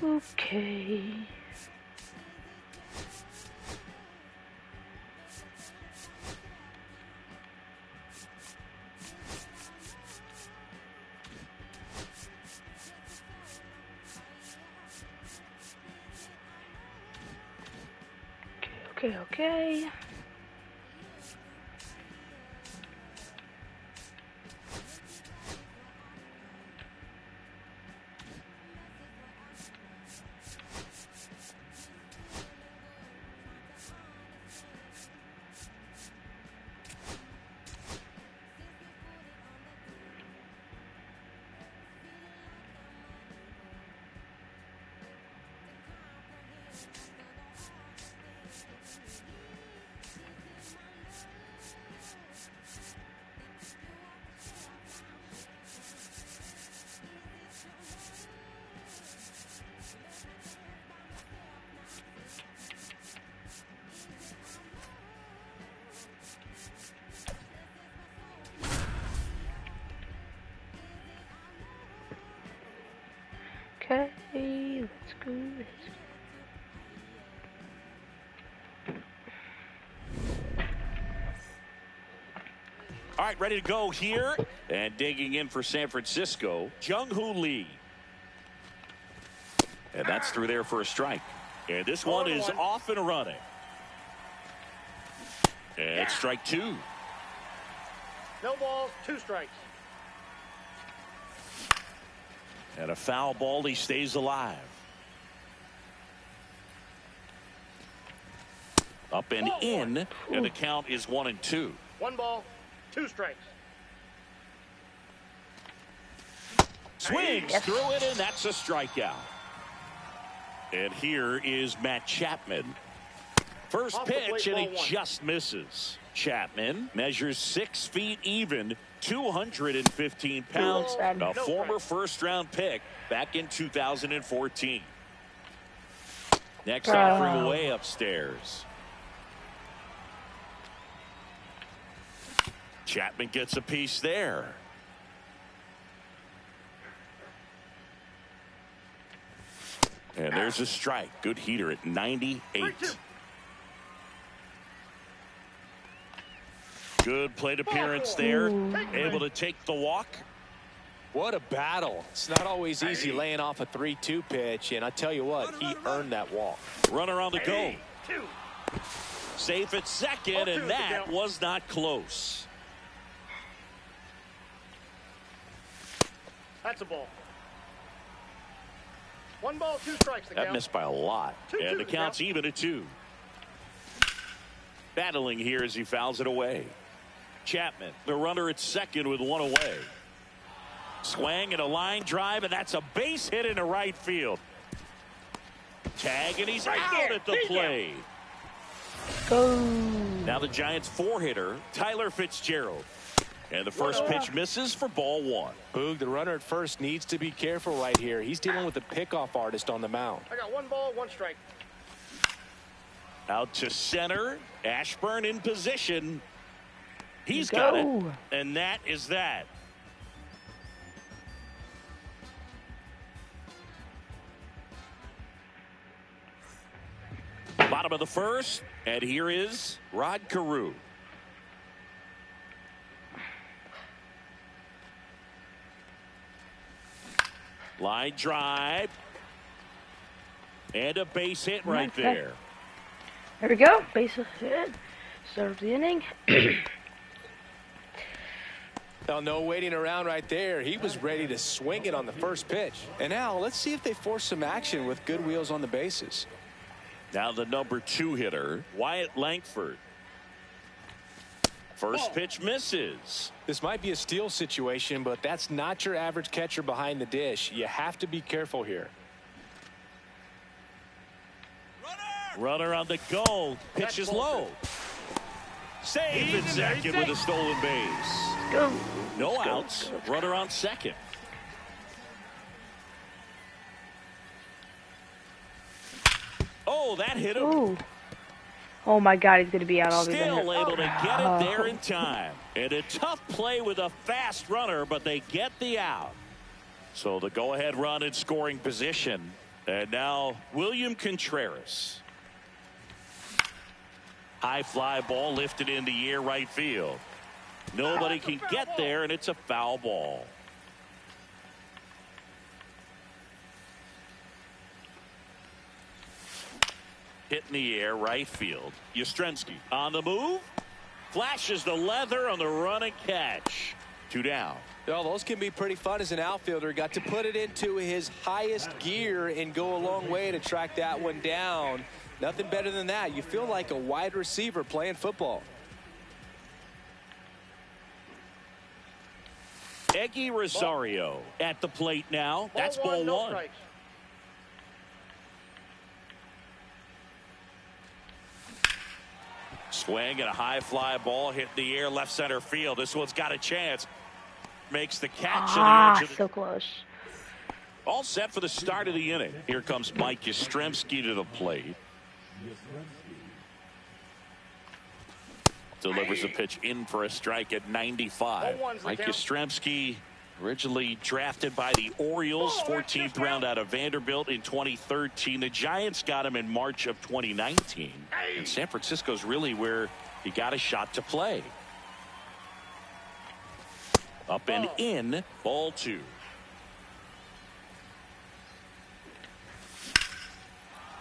Okay. Okay. Okay, let's go. All right, ready to go here. And digging in for San Francisco, Jung-Hoo Lee. And that's through there for a strike. And this one is off and running. And it's strike two. No balls, 2 strikes. And a foul ball, he stays alive. Up and in, and the count is 1-2. 1 ball, 2 strikes. Swings through it, and that's a strikeout. And here is Matt Chapman. First pitch, and he just misses. Chapman measures 6 feet even, 215 pounds, a former first-round pick back in 2014. Next offering away upstairs. Chapman gets a piece there. And there's a strike. Good heater at 98. Good plate appearance there. Able to take the walk. What a battle. It's not always easy laying off a 3-2 pitch, and I tell you what, he earned that walk. Runner on the go. Safe at second, and that was not close. That's a ball. 1 ball, 2 strikes. That missed by a lot. And the count's even at 2. Battling here as he fouls it away. Chapman, the runner at second with 1 away. Swing and a line drive, and that's a base hit into right field. Tag, and he's out at the plate. Go. Now the Giants' 4-hitter, Tyler Fitzgerald. And the first pitch misses for ball 1. Boog, the runner at first needs to be careful right here. He's dealing with a pickoff artist on the mound. I got 1 ball, 1 strike. Out to center. Ashburn in position. He's got it. And that is that. Bottom of the first. And here is Rod Carew. Line drive. And a base hit right there. There we go. Base hit. Start of the inning. Now, no waiting around right there. He was ready to swing it on the first pitch. And now let's see if they force some action with good wheels on the bases. Now the number 2 hitter, Wyatt Langford. First pitch misses. This might be a steal situation, but that's not your average catcher behind the dish. You have to be careful here. Runner on the go. Pitch is low. Save at second with a stolen base. Go. No outs. Runner on second. Oh, that hit him. Ooh. Oh my God, he's going to be out all the Still able to get it there in time. And a tough play with a fast runner, but they get the out. So the go-ahead run in scoring position. And now William Contreras. High fly ball lifted in the air right field. Nobody can get there, and it's a foul ball. Hit in the air right field. Yastrzemski on the move. Flashes the leather on the run and catch. 2 down. Well, those can be pretty fun as an outfielder. Got to put it into his highest gear and go a long way to track that one down. Nothing better than that. You feel like a wide receiver playing football. Eggy Rosario at the plate now. That's ball 1. No strikes. Swing and a high fly ball hit in the air left center field. This one's got a chance. Makes the catch. So close. All set for the start of the inning. Here comes Mike Yastrzemski to the plate. Delivers a pitch in for a strike at 95. Mike Yastrzemski, originally drafted by the Orioles, 14th round out of Vanderbilt in 2013. The Giants got him in March of 2019. And San Francisco's really where he got a shot to play. Up and in, ball 2.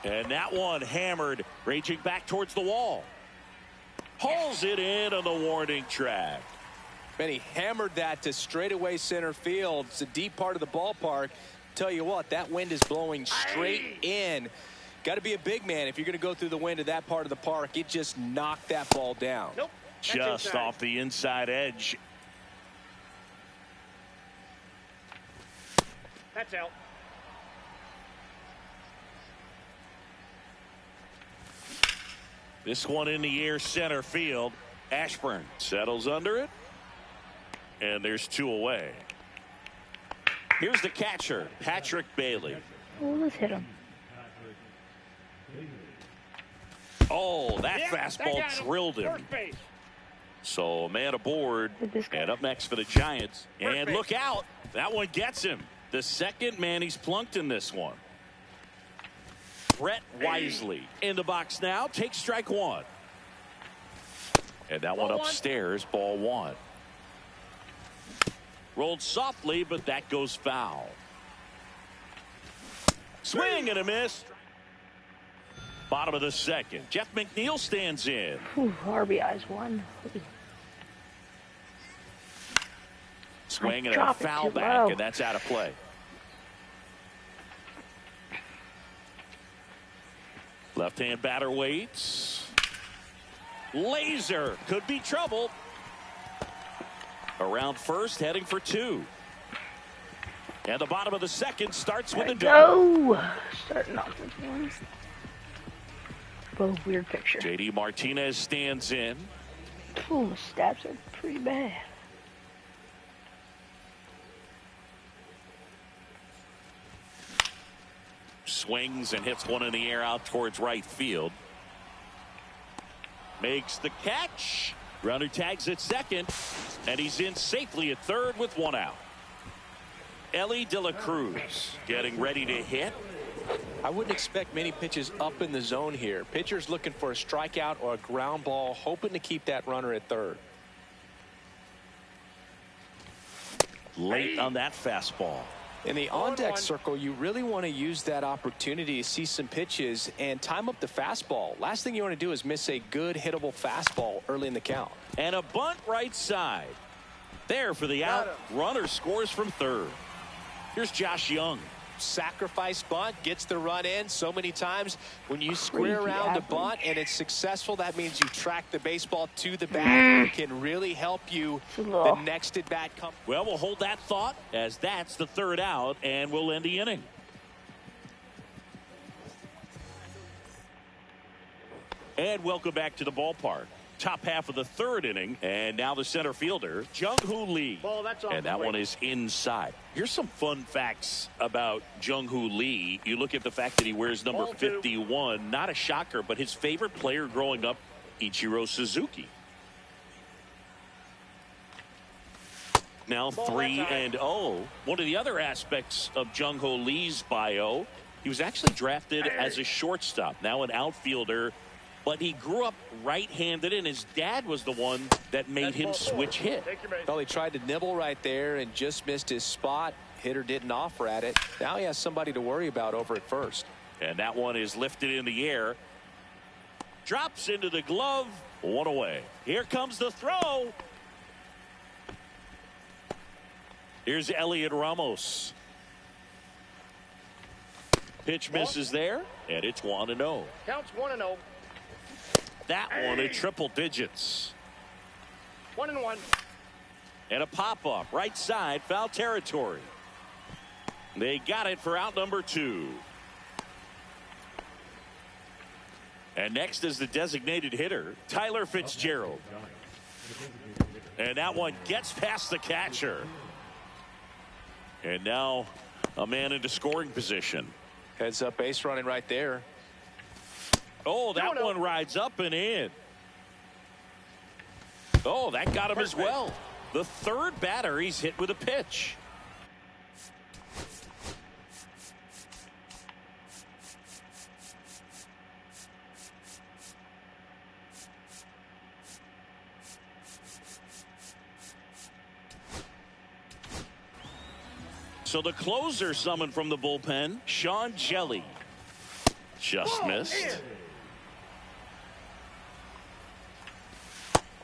And that one hammered, raging back towards the wall. Hauls it in on the warning track. And he hammered that to straightaway center field. It's a deep part of the ballpark. Tell you what, that wind is blowing straight in. Got to be a big man if you're going to go through the wind of that part of the park. It just knocked that ball down. Nope. Just off the inside edge. That's out. This one in the air center field. Ashburn settles under it. And there's 2 away. Here's the catcher, Patrick Bailey. Oh, let's hit him. Oh, that fastball drilled him. So a man aboard. And up next for the Giants. And look out. That one gets him. The second man he's plunked in this one. Brett Wisely in the box now. Takes strike 1. And that one upstairs, ball 1. Rolled softly, but that goes foul. Swing and a miss. Bottom of the second. Jeff McNeil stands in. RBI's 1. Swing and a foul back, and that's out of play. Left-hand batter waits. Laser could be trouble. Around first, heading for 2. And the bottom of the second starts with a double. Starting off with 1. Oh, weird picture. J.D. Martinez stands in. Ooh, my stabs are pretty bad. Swings and hits one in the air out towards right field. Makes the catch. Runner tags at second. And he's in safely at third with 1 out. Elly De La Cruz getting ready to hit. I wouldn't expect many pitches up in the zone here. Pitcher's looking for a strikeout or a ground ball, hoping to keep that runner at third. Late on that fastball. In the on-deck circle, you really want to use that opportunity to see some pitches and time up the fastball. Last thing you want to do is miss a good hittable fastball early in the count. And a bunt right side. There for the out. Runner scores from third. Here's Josh Young. Sacrifice bunt, gets the run in. So many times when you square around a bunt and it's successful, that means you track the baseball to the bat. It can really help you the next at bat come. Well, we'll hold that thought as that's the 3rd out, and we'll end the inning. And welcome back to the ballpark. Top half of the 3rd inning, and now the center fielder, Jung-Hoo Lee. And that one is inside. Here's some fun facts about Jung-Hoo Lee. You look at the fact that he wears number 51. Not a shocker, but his favorite player growing up, Ichiro Suzuki. Now 3-0. One of the other aspects of Jung-Hoo Lee's bio, He was actually drafted as a shortstop, now an outfielder, but he grew up right-handed, and his dad was the one that made him switch hit. Well, he tried to nibble right there and just missed his spot. Hitter didn't offer at it. Now he has somebody to worry about over at first. And that one is lifted in the air. Drops into the glove. One away. Here comes the throw. Here's Elliot Ramos. Pitch misses there, and it's 1-0. Counts 1-0. That one at triple digits. 1-1. And a pop-up right side, foul territory. They got it for out number 2. And next is the designated hitter, Tyler Fitzgerald. And that one gets past the catcher. And now a man into scoring position. Heads up base running right there. Oh, that one rides up and in. Oh, that got him as well. The third batter he's hit with a pitch. So the closer summoned from the bullpen, Sean Jelly. Just missed.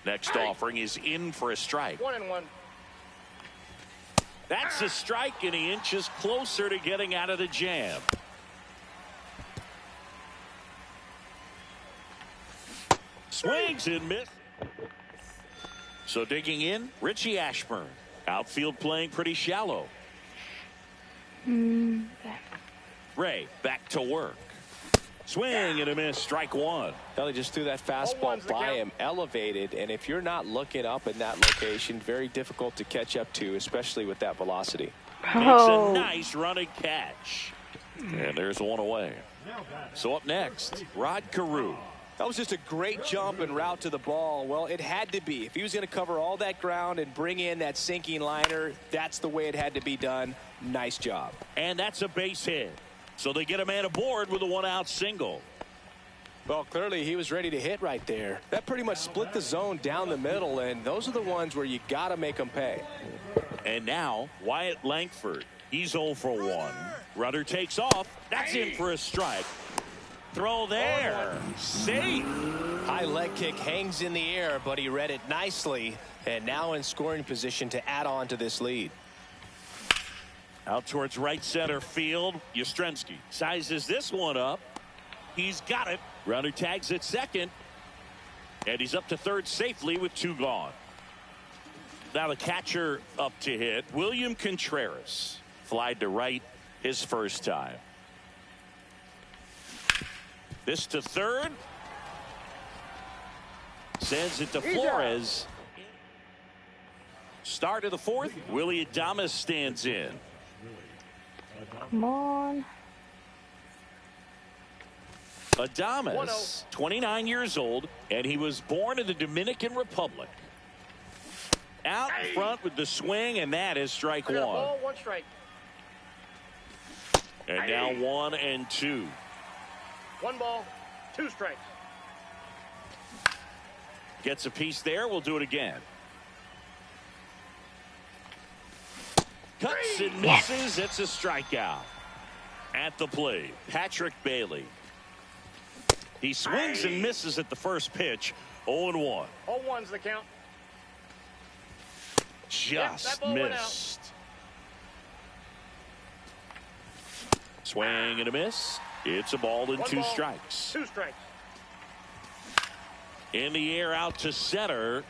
Next offering is in for a strike. 1-1. That's a strike, and he inches closer to getting out of the jam. Swings and miss. So digging in, Richie Ashburn. Outfield playing pretty shallow. Ray back to work. Swing and a miss, strike one. He just threw that fastball by him, elevated, and if you're not looking up in that location, very difficult to catch up to, especially with that velocity. Makes a nice running catch. And there's one away. So up next, Rod Carew. That was just a great jump and route to the ball. Well, it had to be. If he was going to cover all that ground and bring in that sinking liner, that's the way it had to be done. Nice job. And that's a base hit. So they get a man aboard with a one-out single. Well, clearly he was ready to hit right there. That pretty much split the zone down the middle, and those are the ones where you got to make them pay. And now, Wyatt Langford. He's 0 for 1. Rudder takes off. That's in for a strike. Throw there. Safe. High leg kick hangs in the air, but he read it nicely, and now in scoring position to add on to this lead. Out towards right center field. Yastrzemski sizes this one up. He's got it. Runner tags at second. And he's up to third safely with 2 gone. Now the catcher up to hit. William Contreras. Flied to right his first time. This to third. Sends it to Flores. Start of the fourth. Willie Adames stands in. Come on. Adames, 29 years old, and he was born in the Dominican Republic. Out in front with the swing, and that is strike one. Ball, 1 strike. And now 1 and 2. 1 ball, 2 strikes. Gets a piece there. We'll do it again. Cuts and misses. It's a strikeout. At the plate, Patrick Bailey. He swings and misses at the first pitch. 0-1. 0-1's the count. Just missed. Swing and a miss. It's a ball and 2 strikes. 2 strikes. In the air out to center.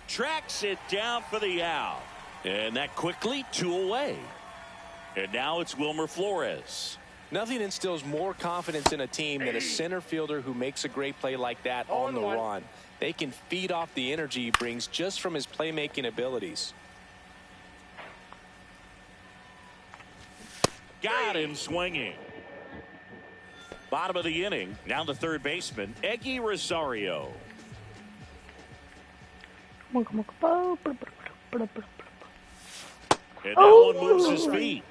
Tracks it down for the out. And that quickly 2 away. And now it's Wilmer Flores. Nothing instills more confidence in a team than a center fielder who makes a great play like that on the run. They can feed off the energy he brings just from his playmaking abilities. Got him swinging. Bottom of the inning. Now the third baseman, Eggy Rosario. Come on. And that one moves his feet.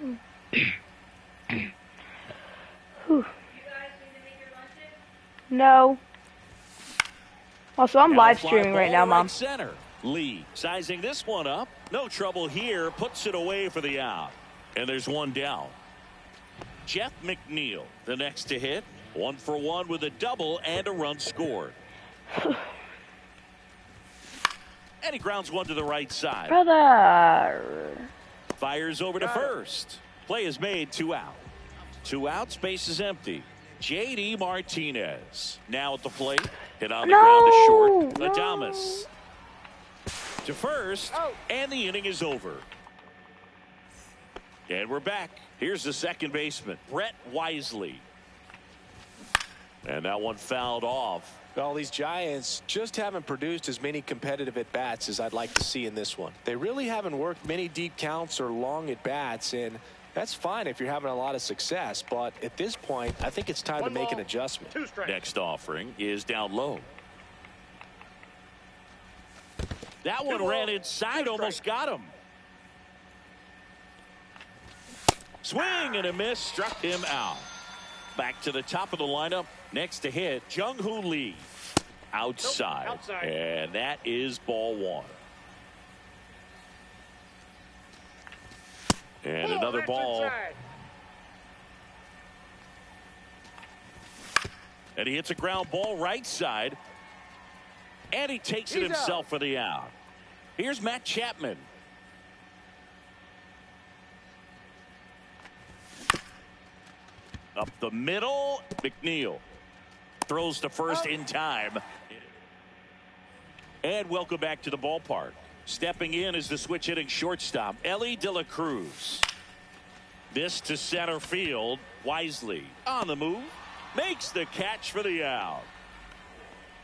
No. Also, I'm Now live fly streaming right ball now, to Mom. right center. Lee sizing this one up. No trouble here. Puts it away for the out. And there's one down. Jeff McNeil, the next to hit. 1 for 1 with a double and a run scored. And he grounds one to the right side. Brother. Fires over to first. Play is made, 2 out. 2 out, space is empty. J.D. Martinez now at the plate. Hit on the ground to short. No. Adames to first, and the inning is over. And we're back. Here's the second baseman, Brett Wisely. And that one fouled off. Well, these Giants just haven't produced as many competitive at-bats as I'd like to see in this one. They really haven't worked many deep counts or long at-bats, and that's fine if you're having a lot of success. But at this point, I think it's time to make an adjustment. 2 strikes. Next offering is down low. That one ran inside, almost got him. Swing and a miss, struck him out. Back to the top of the lineup. Next to hit, Jung-Hoo Lee. Outside. Nope, outside. And that is ball 1. And another that's ball. inside. And he hits a ground ball right side. And he takes it He's himself out. for the out. Here's Matt Chapman. Up the middle, McNeil throws to first in time. And welcome back to the ballpark. Stepping in is the switch hitting shortstop, Elly De La Cruz. This to center field. Wisely on the move. Makes the catch for the out.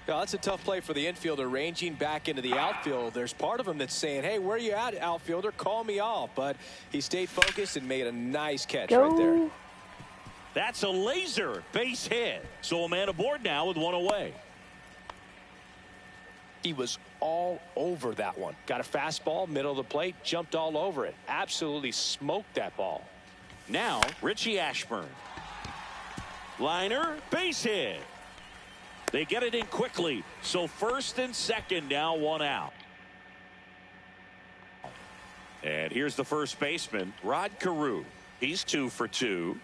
Yeah, that's a tough play for the infielder, ranging back into the outfield. There's part of him that's saying, hey, where you at, outfielder? Call me off. But he stayed focused and made a nice catch right there. That's a laser base hit. So a man aboard now with 1 away. He was all over that one. Got a fastball, middle of the plate, jumped all over it. Absolutely smoked that ball. Now, Richie Ashburn. Liner, base hit. They get it in quickly. So first and second now, 1 out. And here's the first baseman, Rod Carew. He's 2 for 2.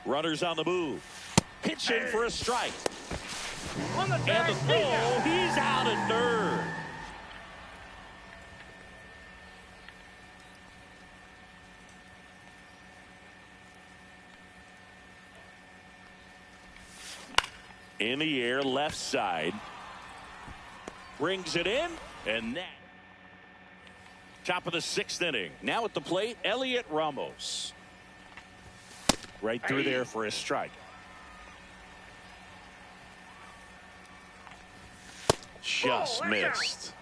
Runners on the move. Pitching for a strike. On the And tag. the throw, he's out at third. In the air, left side. Brings it in, and that. Top of the 6th inning. Now at the plate, Elliot Ramos. Right through there for a strike. Just missed.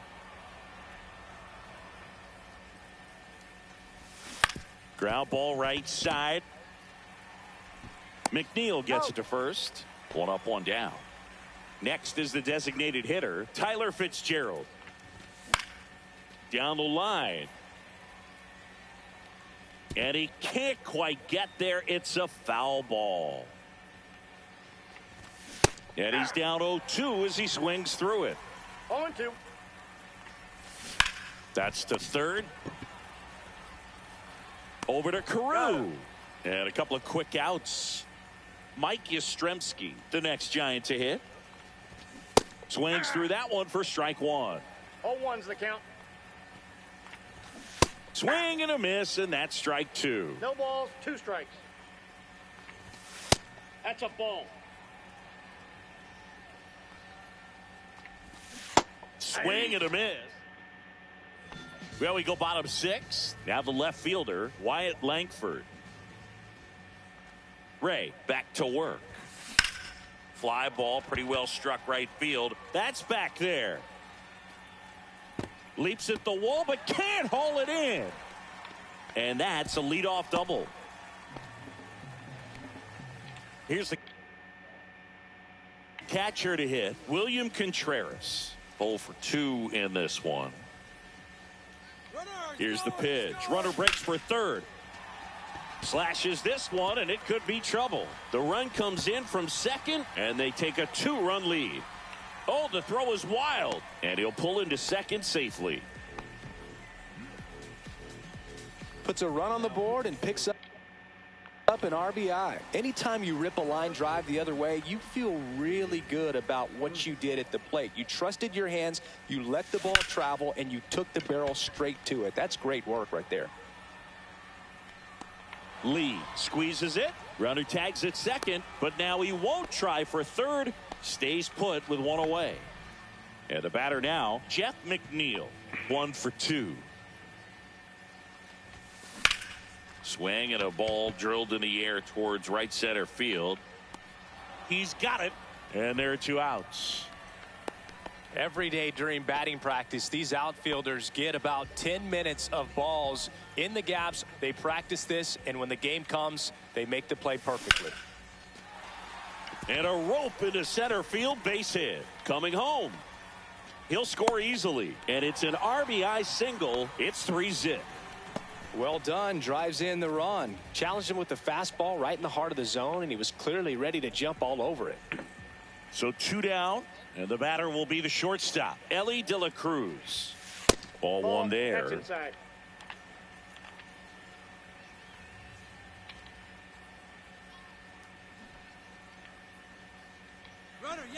Ground ball right side. McNeil gets it to first. 1 up, 1 down. Next is the designated hitter, Tyler Fitzgerald. Down the line. And he can't quite get there. It's a foul ball. And he's down 0-2 as he swings through it. 0-2. That's to third. Over to Carew. And a couple of quick outs. Mike Yastrzemski, the next Giant to hit. Swings through that one for strike 1. 0-1's the count. Swing and a miss, and that's strike 2. No balls, 2 strikes. That's a ball. Swing and a miss. Well, we go bottom 6. Now the left fielder, Wyatt Langford. Ray back to work. Fly ball pretty well struck right field. That's back there. Leaps at the wall but can't haul it in. And that's a leadoff double. Here's the catcher to hit, William Contreras. 0 for 2 in this one. Here's the pitch. Runner breaks for third. Slashes this one, and it could be trouble. The run comes in from second, and they take a 2-run lead. Oh, the throw is wild, and he'll pull into second safely. Puts a run on the board and picks up an RBI. Anytime you rip a line drive the other way, you feel really good about what you did at the plate. You trusted your hands, you let the ball travel, and you took the barrel straight to it. That's great work right there. Lee squeezes it. Runner tags at second, but now he won't try for third. Stays put with one away. And the batter now, Jeff McNeil, 1 for 2. Swing and a ball drilled in the air towards right center field. He's got it, and there are 2 outs. Every day during batting practice, these outfielders get about 10 minutes of balls in the gaps. They practice this, and when the game comes, they make the play perfectly. And a rope into center field, base hit. Coming home. He'll score easily, and it's an RBI single. It's 3-zip. Well done. Drives in the run. Challenged him with the fastball right in the heart of the zone, and he was clearly ready to jump all over it. So 2 down, and the batter will be the shortstop, Elly De La Cruz. Ball 1 there. Catch inside.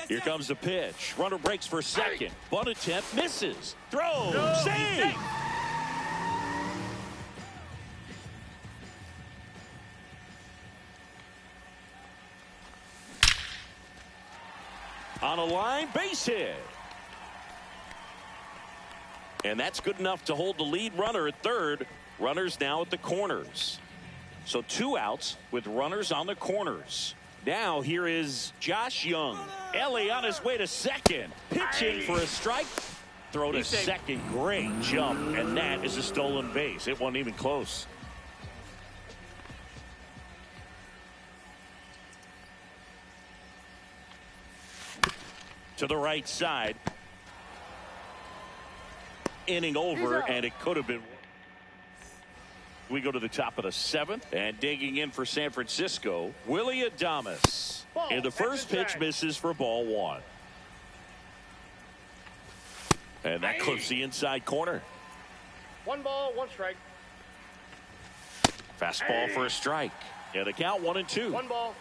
Here comes the pitch. Runner breaks for second. Bunt attempt misses. Throw. Save. On a line, base hit. And that's good enough to hold the lead runner at third. Runners now at the corners. So 2 outs with runners on the corners. Now here is Josh Young. Elly on his way to second. Pitching for a strike. Throw to second. Great jump. And that is a stolen base. It wasn't even close. To the right side. Inning over, and it could have been. We go to the top of the 7th, and digging in for San Francisco, Willy Adames. And the first pitch misses for ball 1. And that clips the inside corner. 1 ball, 1 strike. Fastball for a strike. And the count 1-2. 1 ball,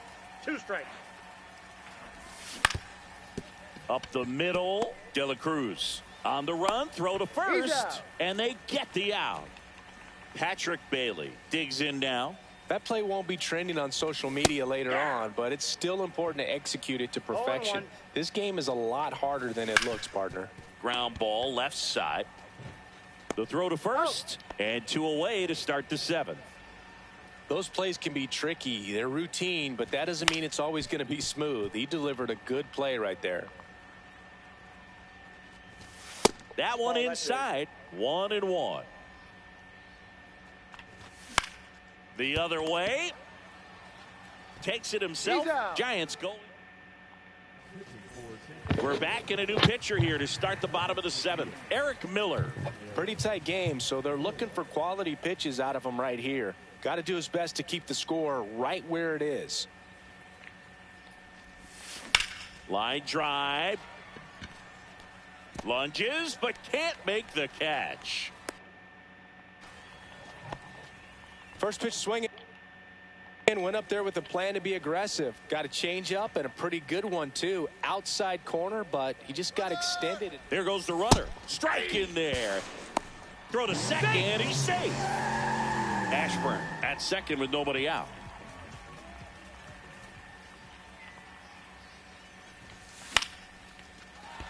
2 strikes. Up the middle, De La Cruz. On the run, throw to first, and they get the out. Patrick Bailey digs in now. That play won't be trending on social media later on, but it's still important to execute it to perfection. This game is a lot harder than it looks, partner. Ground ball left side. The throw to first, and 2 away to start the 7th. Those plays can be tricky. They're routine, but that doesn't mean it's always going to be smooth. He delivered a good play right there. That one inside. 1-1. The other way. Takes it himself. Giants go. We're back in a new pitcher here to start the bottom of the 7th. Eric Miller. Pretty tight game, so they're looking for quality pitches out of him right here. Got to do his best to keep the score right where it is. Line drive. Lunges, but can't make the catch. First pitch swinging. And went up there with a plan to be aggressive. Got a change up and a pretty good one too. Outside corner, but he just got extended. There goes the runner. Strike in there. Throw to second, and he's safe. Ashburn at second with nobody out.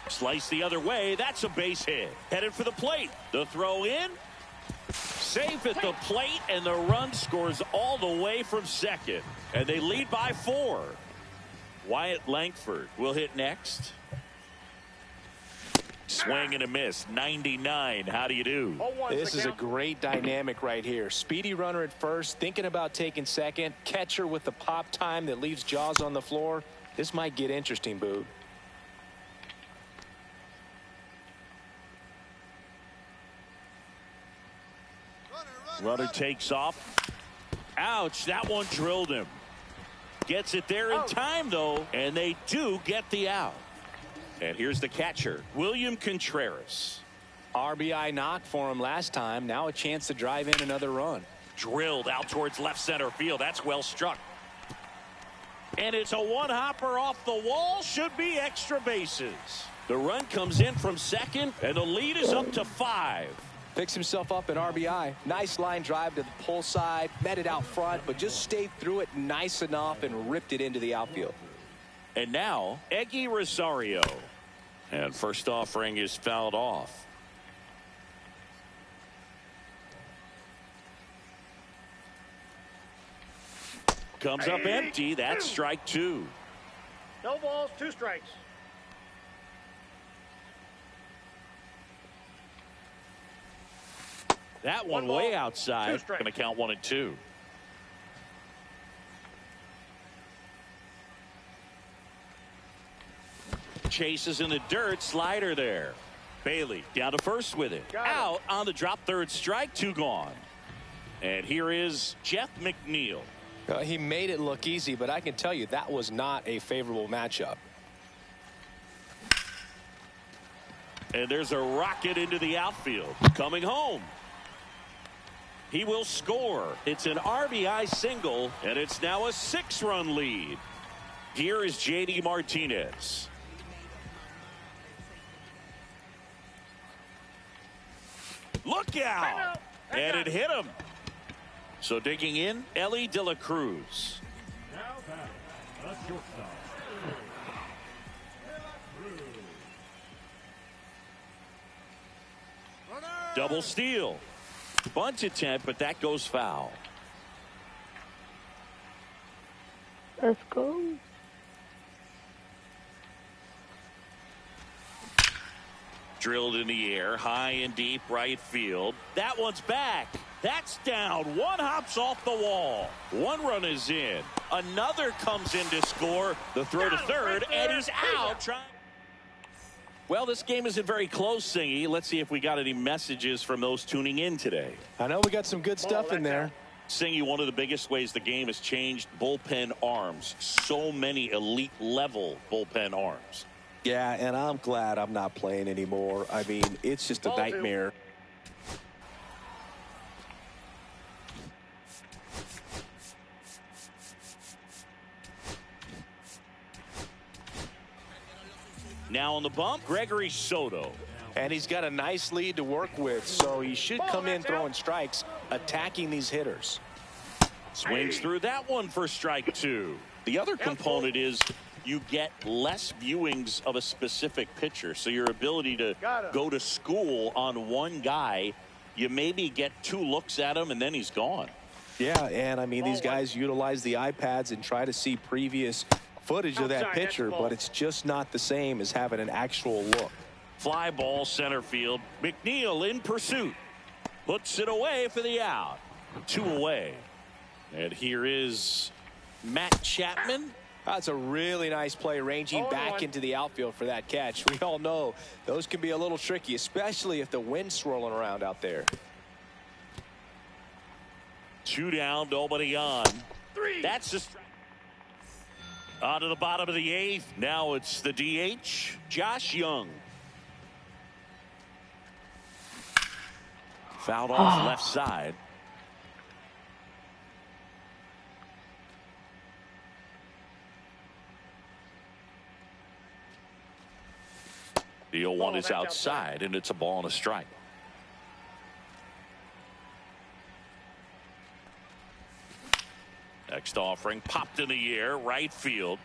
Slice the other way. That's a base hit. Headed for the plate. The throw in. Safe at the plate, and the run scores all the way from second. And they lead by 4. Wyatt Langford will hit next. Swing and a miss. 99. How do you do? This is a great dynamic right here. Speedy runner at first, thinking about taking second. Catcher with the pop time that leaves Jaws on the floor. This might get interesting, Boog. Runner takes off. Ouch, that one drilled him. Gets it there in time, though, and they do get the out. And here's the catcher, William Contreras. RBI knock for him last time. Now a chance to drive in another run. Drilled out towards left center field. That's well struck. And it's a one-hopper off the wall. Should be extra bases. The run comes in from second, and the lead is up to 5. Picks himself up an RBI. Nice line drive to the pull side. Met it out front, but just stayed through it nice enough and ripped it into the outfield. And now, Eggy Rosario. And first offering is fouled off. Comes up empty. That's strike 2. No balls, 2 strikes. That one way outside. Going to count 1 and 2. Chases in the dirt. Slider there. Bailey down to first with it. Out on the drop. Third strike. 2 gone. And here is Jeff McNeil. He made it look easy, but I can tell you that was not a favorable matchup. And there's a rocket into the outfield. Coming home. He will score. It's an RBI single, and it's now a 6-run lead. Here is J.D. Martinez. Look out! And it hit him. So digging in, Ellie De La Cruz. Double steal. Bunt attempt, but that goes foul. Let's go. Drilled in the air, high and deep right field. That one's back. That's down. One hops off the wall. 1 run is in. Another comes in to score. The throw to third, and he's out. Well, this game isn't very close, Singy. Let's see if we got any messages from those tuning in today. I know we got some good stuff in there. Singy, one of the biggest ways the game has changed, bullpen arms. So many elite level bullpen arms. Yeah, and I'm glad I'm not playing anymore. I mean, it's just a nightmare. Now on the bump, Gregory Soto. And he's got a nice lead to work with, so he should come in throwing strikes, attacking these hitters. Swings through that one for strike 2. The other component is you get less viewings of a specific pitcher, so your ability to go to school on one guy, you maybe get 2 looks at him and then he's gone. Yeah, and I mean, these guys utilize the iPads and try to see previous footage of that pitcher, but it's just not the same as having an actual look. Fly ball center field. McNeil in pursuit. Puts it away for the out. 2 away. And here is Matt Chapman. That's a really nice play, ranging back into the outfield for that catch. We all know those can be a little tricky, especially if the wind's swirling around out there. 2 down, nobody on. 3. That's the strike. On to the bottom of the 8th. Now it's the DH, Josh Young. Fouled off left side. The 0-1 is outside, and it's a ball and a strike. Next offering, popped in the air, right field.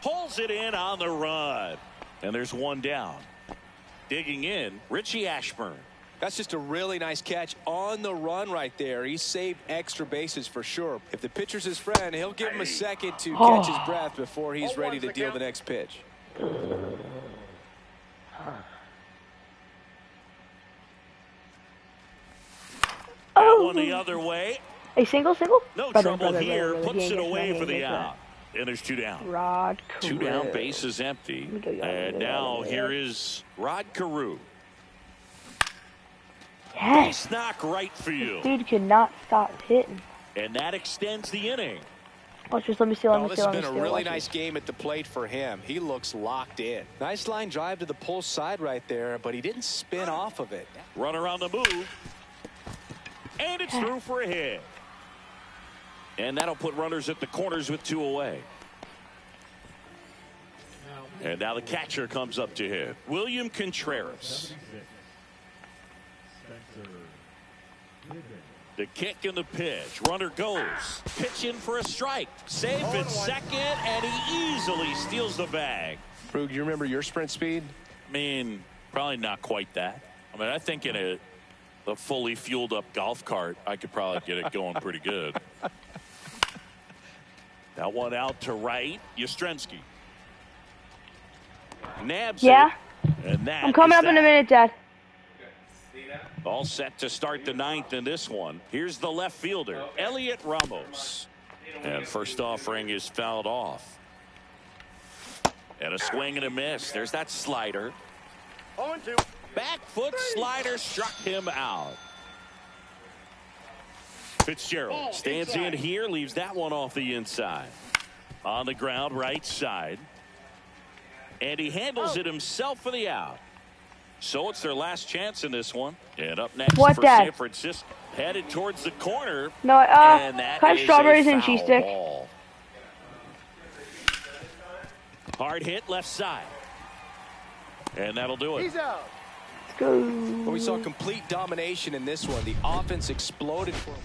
Pulls it in on the run. And there's 1 down. Digging in, Richie Ashburn. That's just a really nice catch on the run right there. He saved extra bases for sure. If the pitcher's his friend, he'll give him a second to catch his breath before he's ready to deal the next pitch. That one the other way. A single? No trouble here. Puts it away for the out. And there's 2 down. Rod Carew. 2 down, bases empty. And now here is Rod Carew. Yes. Base knock right field. Dude cannot stop hitting. And that extends the inning. Watch this. Let me steal. Let Oh, me this steal. has Let me been a steal. really Watch nice game at the plate for him. He looks locked in. Nice line drive to the pull side right there, but he didn't spin off of it. Runner on the move. And it's through for a hit. And that'll put runners at the corners with 2 away. And now the catcher comes up to hit. William Contreras. The kick and the pitch. Runner goes. Pitch in for a strike. Safe at second, and he easily steals the bag. Brug, you remember your sprint speed? I mean, probably not quite that. I mean, I think in a fully fueled up golf cart, I could probably get it going pretty good. That one out to right. Yastrzemski. Nabs Yeah. it. And that I'm coming is up in a that. minute, Dad. All set to start the 9th in this one. Here's the left fielder, Elliot Ramos. And first offering is fouled off. And a swing and a miss. There's that slider. 0-2. Back foot slider struck him out. Fitzgerald stands in here, leaves that one off the inside. On the ground, right side. And he handles it himself for the out. So it's their last chance in this one. And up next What, for Dad? San Francisco, headed towards the corner. No, And that cut is strawberries a and foul cheese stick. ball. Hard hit left side. And that'll do it. He's out. Let's go. Well, we saw complete domination in this one. The offense exploded for him.